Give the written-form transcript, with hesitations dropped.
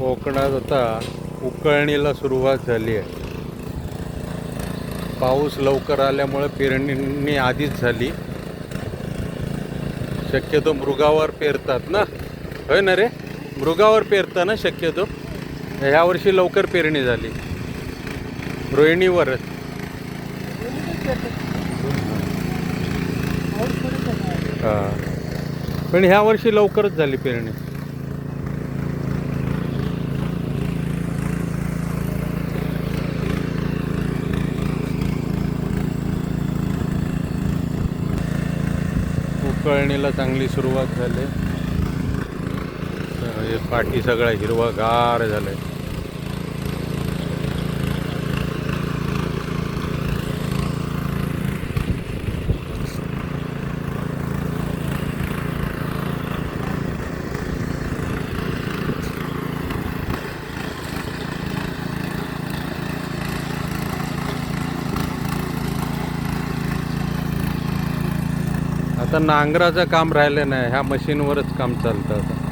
कोकणात आता उकळणीला सुरुवात झाली आहे. पाऊस लवकर आल्यामुळे पेरणी आधीच झाली. शक्यतो मृगावर पेरतात ना, होय ना रे? मृगावर पेरता ना शक्यतो. ह्या वर्षी लवकर पेरणी झाली रोहिणीवरच. हां, पण ह्या वर्षी लवकरच झाली पेरणी. उकळणीला चांगली सुरुवात झाली. हे पाठी सगळा हिरवागार झालंय. आता नांगराचं काम राहिलं नाही, ह्या मशीनवरच काम चालतं आता.